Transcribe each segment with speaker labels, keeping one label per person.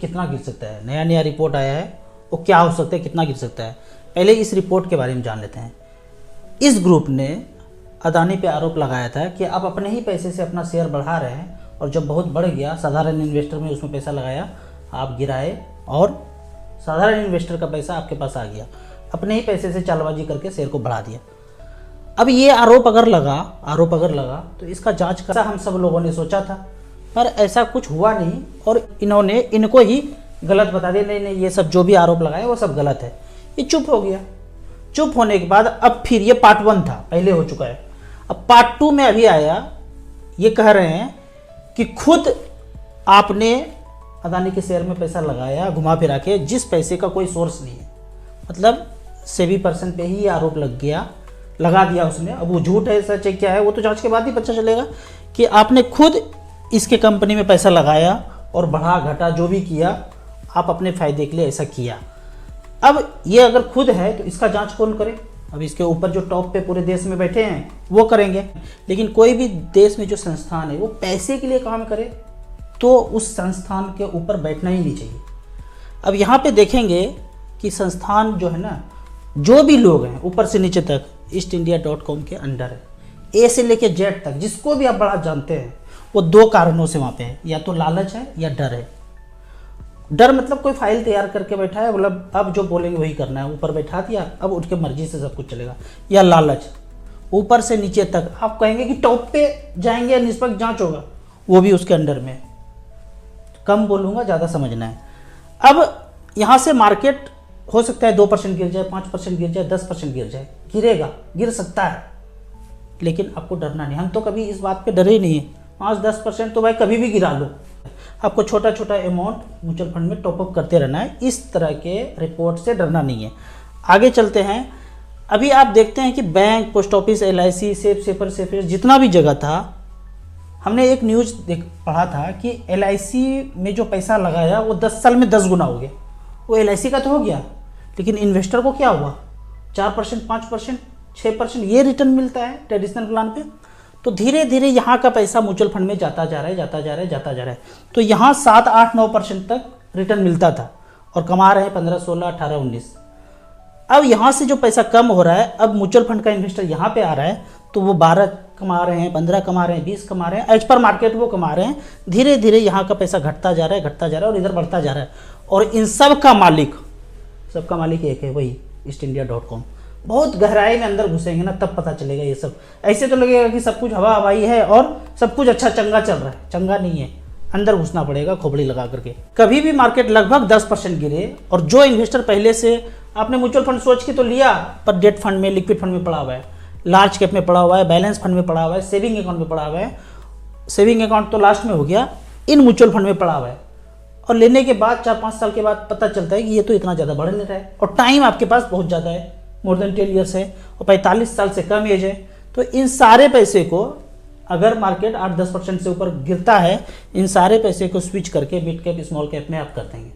Speaker 1: कितना गिर सकता है, नया नया रिपोर्ट आया है, वो क्या हो सकता है, कितना गिर सकता है। पहले इस रिपोर्ट के बारे में जान लेते हैं। इस ग्रुप ने अदानी पे आरोप लगाया था कि आप अपने ही पैसे से अपना शेयर बढ़ा रहे हैं, और जब बहुत बढ़ गया, साधारण इन्वेस्टर में उसमें पैसा लगाया, आप गिराए और साधारण इन्वेस्टर का पैसा आपके पास आ गया, अपने ही पैसे से चालबाजी करके शेयर को बढ़ा दिया। अब ये आरोप अगर लगा तो इसका जांच का हम सब लोगों ने सोचा था, पर ऐसा कुछ हुआ नहीं, और इन्होंने इनको ही गलत बता दिया, नहीं ये सब जो भी आरोप लगाए वो सब गलत है। ये चुप हो गया। चुप होने के बाद अब फिर ये पार्ट 1 था, पहले हो चुका है, अब पार्ट 2 में अभी आया। ये कह रहे हैं कि खुद आपने अदानी के शेयर में पैसा लगाया घुमा फिरा के, जिस पैसे का कोई सोर्स नहीं है, मतलब सेबी पर्सन पे ही ये आरोप लगा दिया उसने। अब वो झूठ है सच है क्या है वो तो जांच के बाद ही पता चलेगा, कि आपने खुद इसके कंपनी में पैसा लगाया और बढ़ा घटा जो भी किया, आप अपने फायदे के लिए ऐसा किया। अब ये अगर खुद है तो इसका जांच कौन करे? अब इसके ऊपर जो टॉप पे पूरे देश में बैठे हैं वो करेंगे, लेकिन कोई भी देश में जो संस्थान है वो पैसे के लिए काम करे तो उस संस्थान के ऊपर बैठना ही नहीं चाहिए। अब यहाँ पे देखेंगे कि संस्थान जो है ना, जो भी लोग हैं ऊपर से नीचे तक eastindia.com के अंडर है, ए से लेके जेड तक, जिसको भी आप बड़ा जानते हैं, वो 2 कारणों से वहाँ पे है, या तो लालच है या डर है। डर मतलब कोई फाइल तैयार करके बैठा है, मतलब अब जो बोलेंगे वही करना है, ऊपर बैठा दिया, अब उनके मर्जी से सब कुछ चलेगा। या लालच, ऊपर से नीचे तक आप कहेंगे कि टॉप पे जाएंगे, निष्पक्ष जांच होगा, वो भी उसके अंडर में। कम बोलूँगा, ज़्यादा समझना है। अब यहाँ से मार्केट हो सकता है 2% गिर जाए, 5% गिर जाए, 10% गिर जाए, गिर सकता है, लेकिन आपको डरना नहीं। हम तो कभी इस बात पे डरे ही नहीं है। 5-10% तो भाई कभी भी गिरा लो, आपको छोटा छोटा अमाउंट म्यूचुअल फंड में टॉपअप करते रहना है। इस तरह के रिपोर्ट से डरना नहीं है। आगे चलते हैं। अभी आप देखते हैं कि bank, post office, LIC, safer जितना भी जगह था, हमने एक न्यूज़ पढ़ा था कि LIC में जो पैसा लगाया वो 10 साल में 10 गुना हो गया। वो LIC का तो हो गया, लेकिन इन्वेस्टर को क्या हुआ? 4%, 5%, 6% ये रिटर्न मिलता है ट्रेडिशनल प्लान पे। तो धीरे धीरे यहाँ का पैसा म्यूचुअल फंड में जाता जा रहा है। तो यहाँ 7, 8, 9% तक रिटर्न मिलता था, और कमा रहे हैं 15, 16, 18, 19। अब यहाँ से जो पैसा कम हो रहा है, अब म्यूचुअल फंड का इन्वेस्टर यहाँ पे आ रहा है, तो वो 12 कमा रहे हैं, 15 कमा रहे हैं, 20 कमा रहे हैं, एज पर मार्केट वो कमा रहे हैं। धीरे धीरे यहाँ का पैसा घटता जा रहा है और इधर बढ़ता जा रहा है। और इन सबका मालिक एक है, वही eastindia.com। बहुत गहराई में अंदर घुसेंगे ना तब पता चलेगा ये सब। ऐसे तो लगेगा कि सब कुछ हवा हवाई है और सब कुछ अच्छा चंगा चल रहा है, चंगा नहीं है। अंदर घुसना पड़ेगा खोपड़ी लगा करके। कभी भी मार्केट लगभग 10% गिरे, और जो इन्वेस्टर पहले से आपने म्यूचुअल फंड सोच के तो लिया, पर डेट फंड में, लिक्विड फंड में पड़ा हुआ है, लार्ज कैप में पड़ा हुआ है, बैलेंस फंड में पड़ा हुआ है, सेविंग अकाउंट में पड़ा हुआ है। सेविंग अकाउंट तो लास्ट में हो गया, इन म्यूचुअल फंड में पड़ा हुआ है, और लेने के बाद 4-5 साल के बाद पता चलता है कि ये तो इतना ज़्यादा बढ़ नहीं रहा है, और टाइम आपके पास बहुत ज़्यादा है, मोर देन 10 ईयर्स है, और 45 साल से कम एज है। तो इन सारे पैसे को, अगर मार्केट 8-10% से ऊपर गिरता है, इन सारे पैसे को स्विच करके मिड कैप, स्मॉल कैप में आप कर देंगे,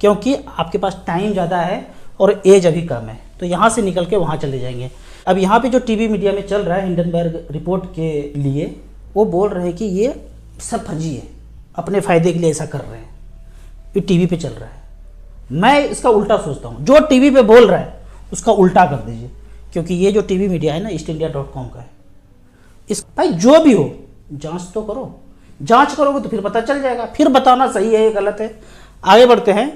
Speaker 1: क्योंकि आपके पास टाइम ज़्यादा है और एज अभी कम है। तो यहाँ से निकल के वहाँ चले जाएंगे। अब यहाँ पे जो टीवी मीडिया में चल रहा है हिंडनबर्ग रिपोर्ट के लिए, वो बोल रहे हैं कि ये सब फर्जी है, अपने फ़ायदे के लिए ऐसा कर रहे हैं, ये टीवी पे चल रहा है। मैं इसका उल्टा सोचता हूँ, जो टीवी पे बोल रहा है उसका उल्टा कर दीजिए, क्योंकि ये जो टीवी मीडिया है ना, eastindia.com का है। इस भाई जो भी हो, जांच तो करो, जांच करोगे तो फिर पता चल जाएगा, फिर बताना सही है गलत है। आगे बढ़ते हैं।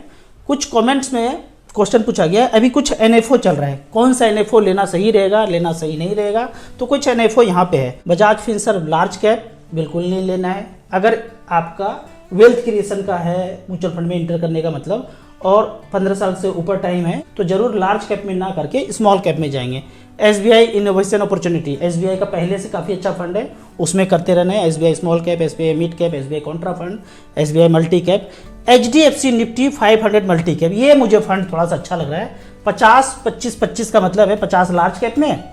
Speaker 1: कुछ कमेंट्स में क्वेश्चन पूछा गया है, अभी कुछ NFO चल रहा है, कौन सा NFO लेना सही रहेगा, लेना सही नहीं रहेगा। तो कुछ NFO यहाँ पे है। बजाज फिनसर्व लार्ज कैप बिल्कुल नहीं लेना है। अगर आपका वेल्थ क्रिएशन का है म्यूचुअल फंड में इंटर करने का मतलब, और 15 साल से ऊपर टाइम है, तो जरूर लार्ज कैप में ना करके स्मॉल कैप में जाएंगे। SBI इनोवेशन अपॉर्चुनिटी, SBI का पहले से काफ़ी अच्छा फंड है, उसमें करते रहना है। SBI small cap, SBI mid cap, SBI Contra fund, SBI multi cap, HDFC Nifty 500 multi cap. ये मुझे फंड थोड़ा सा अच्छा लग रहा है। 50-25-25 का मतलब है 50 लार्ज कैप में,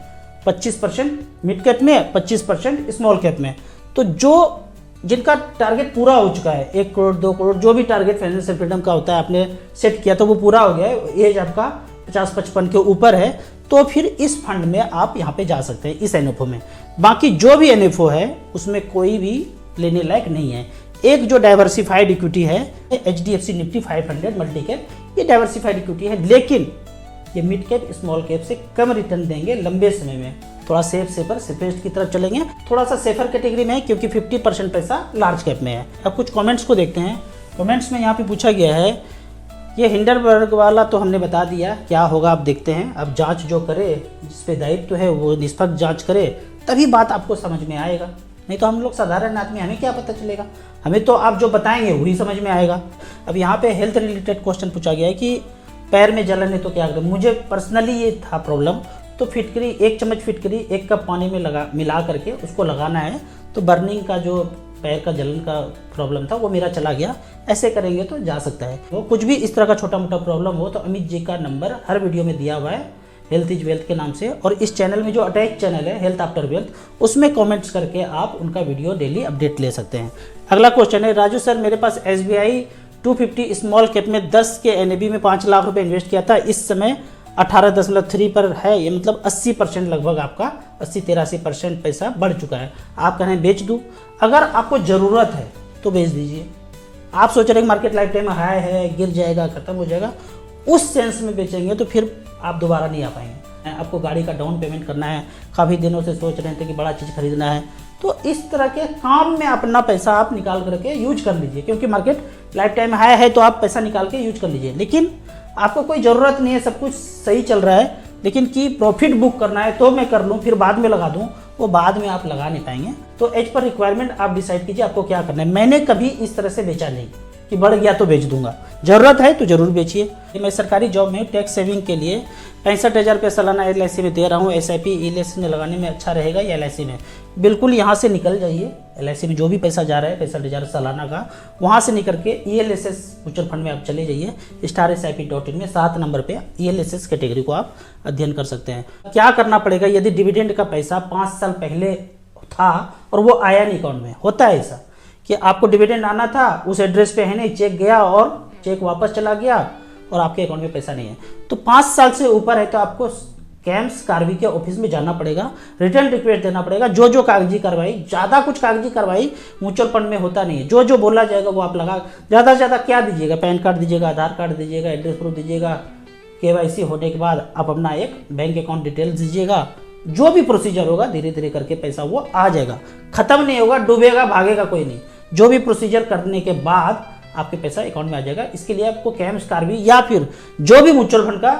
Speaker 1: 25% मिड कैप में, 25% स्मॉल कैप में। तो जो जिनका टारगेट पूरा हो चुका है, 1 करोड़ 2 करोड़, जो भी टारगेट फाइनेंशियल फ्रीडम का होता है आपने सेट किया तो वो पूरा हो गया है, एज आपका 50-55 के ऊपर है, तो फिर इस फंड में आप यहाँ पे जा सकते हैं, इस NFO में। बाकी जो भी NFO है उसमें कोई भी लेने लायक नहीं है। एक जो डाइवर्सिफाइड इक्विटी है HDFC निफ्टी 500 मल्टी कैप, ये डाइवर्सिफाइड इक्विटी है, लेकिन ये मिड कैप स्मॉल कैप से कम रिटर्न देंगे लंबे समय में। थोड़ा सेफेस्ट की तरफ चलेंगे, थोड़ा सा सेफर कैटेगरी में है क्योंकि 50% पैसा लार्ज कैप में है। अब कुछ कमेंट्स को देखते हैं। कमेंट्स में यहाँ पे पूछा गया है, ये हिंडनबर्ग वाला तो हमने बता दिया क्या होगा, आप देखते हैं। अब जांच जो करे, जिस पे दायित्व है वो निष्पक्ष जांच करे, तभी बात आपको समझ में आएगा। नहीं तो हम लोग साधारण आदमी, हमें क्या पता चलेगा, हमें तो आप जो बताएंगे वही समझ में आएगा। अब यहाँ पे हेल्थ रिलेटेड क्वेश्चन पूछा गया है कि पैर में जलन है तो क्या करें। मुझे पर्सनली ये था प्रॉब्लम, तो फिटकरी 1 चम्मच फिटकरी 1 कप पानी में मिला करके उसको लगाना है, तो बर्निंग का जो पैर का जलन का प्रॉब्लम था वो मेरा चला गया। ऐसे करेंगे तो जा सकता है। तो कुछ भी इस तरह का छोटा मोटा प्रॉब्लम हो तो अमित जी का नंबर हर वीडियो में दिया हुआ है, हेल्थ इज वेल्थ के नाम से। और इस चैनल में जो अटैच चैनल है हेल्थ आफ्टर वेल्थ, उसमें कमेंट्स करके आप उनका वीडियो डेली अपडेट ले सकते हैं। अगला क्वेश्चन है, राजू सर मेरे पास SBI 250 स्मॉल कैप में 10 के NAV में 5 लाख रुपए इन्वेस्ट किया था, इस समय 18.3 पर है, ये मतलब 80% लगभग आपका 80-83% पैसा बढ़ चुका है। आप कहें बेच दूं, अगर आपको ज़रूरत है तो बेच दीजिए। आप सोच रहे हैं मार्केट लाइफ टाइम हाई है, गिर जाएगा, खत्म हो जाएगा, उस सेंस में बेचेंगे तो फिर आप दोबारा नहीं आ पाएंगे। आपको गाड़ी का डाउन पेमेंट करना है, काफ़ी दिनों से सोच रहे थे कि बड़ा चीज़ खरीदना है, तो इस तरह के काम में अपना पैसा आप निकाल करके यूज कर लीजिए, क्योंकि मार्केट लाइफ टाइम हाई है तो आप पैसा निकाल के यूज कर लीजिए। लेकिन आपको कोई ज़रूरत नहीं है, सब कुछ सही चल रहा है, लेकिन कि प्रॉफिट बुक करना है तो मैं कर लूँ फिर बाद में लगा दूँ, वो बाद में आप लगा नहीं पाएंगे। तो एज पर रिक्वायरमेंट आप डिसाइड कीजिए आपको क्या करना है। मैंने कभी इस तरह से बेचा नहीं कि बढ़ गया तो बेच दूंगा, ज़रूरत है तो ज़रूर बेचिए। मैं सरकारी जॉब में टैक्स सेविंग के लिए 65,000 रुपये सालाना LIC में दे रहा हूँ। SIP ELS में लगाने में अच्छा रहेगा या LIC में? बिल्कुल यहाँ से निकल जाइए, LIC में जो भी पैसा जा रहा है 65,000 सालाना का, वहाँ से निकल के ELSS म्यूचुअल फंड में आप चले जाइए। StarSIP.in में 7 नंबर पे ELSS कैटेगरी को आप अध्ययन कर सकते हैं। क्या करना पड़ेगा, यदि डिविडेंड का पैसा 5 साल पहले था और वो आया नहीं अकाउंट में, होता है ऐसा कि आपको डिविडेंड आना था, उस एड्रेस पे है नहीं, चेक गया और चेक वापस चला गया और आपके अकाउंट में पैसा नहीं है, तो 5 साल से ऊपर है तो आपको कैम्स कार्बी के ऑफिस में जाना पड़ेगा, रिटर्न रिक्वेस्ट देना पड़ेगा। जो कागजी कार्रवाई, ज़्यादा कुछ कागजी कार्रवाई म्यूचुअल फंड में होता नहीं है, जो बोला जाएगा वो आप लगा। ज़्यादा से ज़्यादा क्या दीजिएगा, पैन कार्ड दीजिएगा, आधार कार्ड दीजिएगा, एड्रेस प्रूफ दीजिएगा, KYC होने के बाद आप अपना एक बैंक अकाउंट डिटेल्स दीजिएगा। जो भी प्रोसीजर होगा धीरे धीरे करके पैसा वो आ जाएगा, खत्म नहीं होगा, डूबेगा भागेगा कोई नहीं। जो भी प्रोसीजर करने के बाद आपके पैसा अकाउंट में आ जाएगा। इसके लिए आपको कैम्स कार्बी या फिर जो भी म्यूचुअल फंड का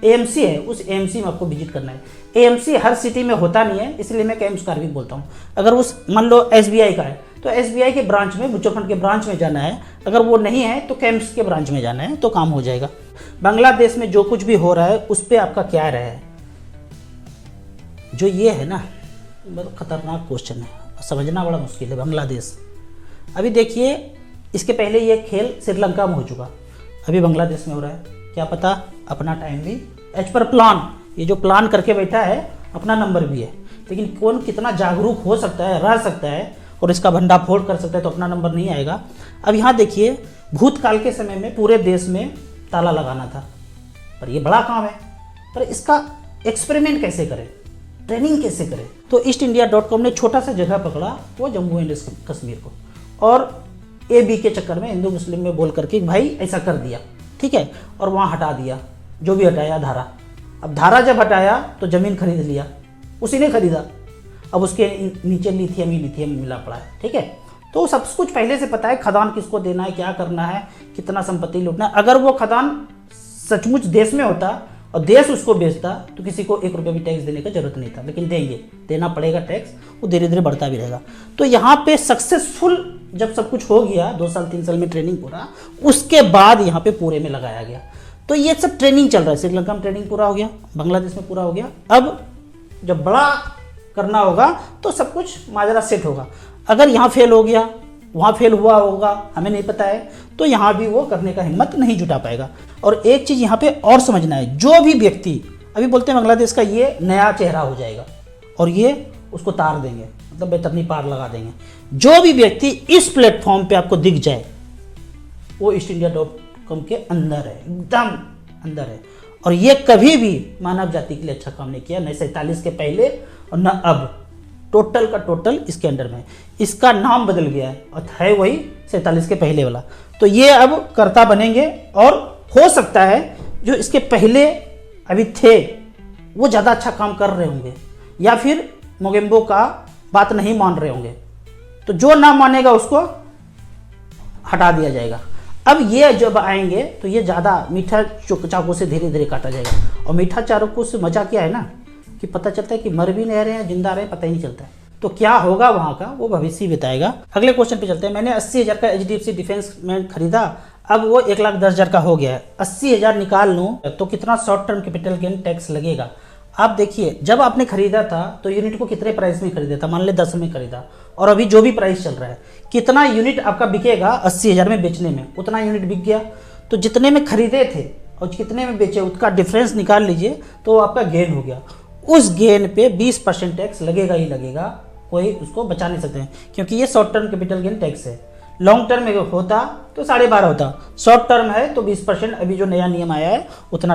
Speaker 1: AMC है उस AMC में आपको विजिट करना है। AMC हर सिटी में होता नहीं है, इसलिए मैं कैम्स कार्बी बोलता हूँ। अगर उस मान लो SBI का है तो SBI के ब्रांच में, म्यूचुअल फंड के ब्रांच में जाना है, अगर वो नहीं है तो कैम्स के ब्रांच में जाना है, तो काम हो जाएगा। बांग्लादेश में जो कुछ भी हो रहा है उस पर आपका क्या राय है? जो ये है ना, बहुत खतरनाक क्वेश्चन है, समझना बड़ा मुश्किल है। बांग्लादेश अभी देखिए, इसके पहले ये खेल श्रीलंका में हो चुका, अभी बांग्लादेश में हो रहा है। क्या पता अपना टाइम भी एज पर प्लान, ये जो प्लान करके बैठा है अपना नंबर भी है, लेकिन कौन कितना जागरूक हो सकता है, रह सकता है और इसका भंडाफोड़ कर सकता है, तो अपना नंबर नहीं आएगा। अब यहाँ देखिए, भूतकाल के समय में पूरे देश में ताला लगाना था, पर ये बड़ा काम है, पर इसका एक्सपेरिमेंट कैसे करें, ट्रेनिंग कैसे करें? तो EastIndia.com ने छोटा सा जगह पकड़ा, वो जम्मू एंड कश्मीर को, और AB के चक्कर में हिंदू मुस्लिम में बोल करके भाई ऐसा कर दिया, ठीक है, और वहाँ हटा दिया जो भी हटाया धारा। अब धारा जब हटाया तो ज़मीन खरीद लिया, उसी ने खरीदा, अब उसके नीचे लिथियम ही लिथियम मिला पड़ा है, ठीक है। तो सब कुछ पहले से पता है, खदान किसको देना है, क्या करना है, कितना संपत्ति लूटना है। अगर वो खदान सचमुच देश में होता और देश उसको बेचता तो किसी को 1 रुपये भी टैक्स देने की जरूरत नहीं था, लेकिन देना पड़ेगा टैक्स, वो धीरे धीरे बढ़ता भी रहेगा। तो यहाँ पे सक्सेसफुल जब सब कुछ हो गया, 2 साल 3 साल में ट्रेनिंग पूरा, उसके बाद यहाँ पे पूरे में लगाया गया। तो ये सब ट्रेनिंग चल रहा है, श्रीलंका में ट्रेनिंग पूरा हो गया, बांग्लादेश में पूरा हो गया। अब जब बड़ा करना होगा तो सब कुछ माजरा सेट होगा। अगर यहाँ फेल हो गया, वहाँ फेल हुआ होगा, हमें नहीं पता है, तो यहाँ भी वो करने का हिम्मत नहीं जुटा पाएगा। और एक चीज़ यहाँ पे और समझना है, जो भी व्यक्ति अभी बोलते हैं बांग्लादेश का ये नया चेहरा हो जाएगा और ये उसको तार देंगे, मतलब बेतरनी पार लगा देंगे। जो भी व्यक्ति इस प्लेटफॉर्म पे आपको दिख जाए वो EastIndia.com के अंदर है, एकदम अंदर है। और ये कभी भी मानव जाति के लिए अच्छा काम नहीं किया, न 47 के पहले और न अब। टोटल का टोटल इसके अंडर में। इसका नाम बदल गया है और है वही 47 के पहले वाला। तो ये अब कर्ता बनेंगे और हो सकता है जो इसके पहले अभी थे वो ज़्यादा अच्छा काम कर रहे होंगे या फिर मोगेम्बो का बात नहीं मान रहे होंगे, तो जो ना मानेगा उसको हटा दिया जाएगा। अब ये जब आएंगे तो ये ज़्यादा मीठा चाकू से धीरे धीरे काटा जाएगा। और मीठा चाकू से मजा क्या है ना कि पता चलता है कि मर भी नहीं रहे हैं, जिंदा रहे, पता ही नहीं चलता है। तो क्या होगा वहाँ का वो भविष्य बताएगा। अगले क्वेश्चन पे चलते हैं। मैंने 80,000 का HDFC डिफेंस में खरीदा, अब वो 1,10,000 का हो गया है। 80,000 निकाल लूँ तो कितना short term capital gain tax लगेगा। आप देखिए, जब आपने खरीदा था तो यूनिट को कितने प्राइस में खरीदा था, मान ले 10 में खरीदा, और अभी जो भी प्राइस चल रहा है कितना यूनिट आपका बिकेगा 80,000 में बेचने में, उतना यूनिट बिक गया। तो जितने में खरीदे थे और कितने में बेचे उसका डिफरेंस निकाल लीजिए तो आपका गेन हो गया। उस गेन पे 20% टैक्स लगेगा ही लगेगा, कोई उसको बचा नहीं सकते हैं, क्योंकि ये short term capital gain tax है। लॉन्ग टर्म में होता तो 12.5 होता, शॉर्ट टर्म है तो 20%। अभी जो नया नियम आया है उतना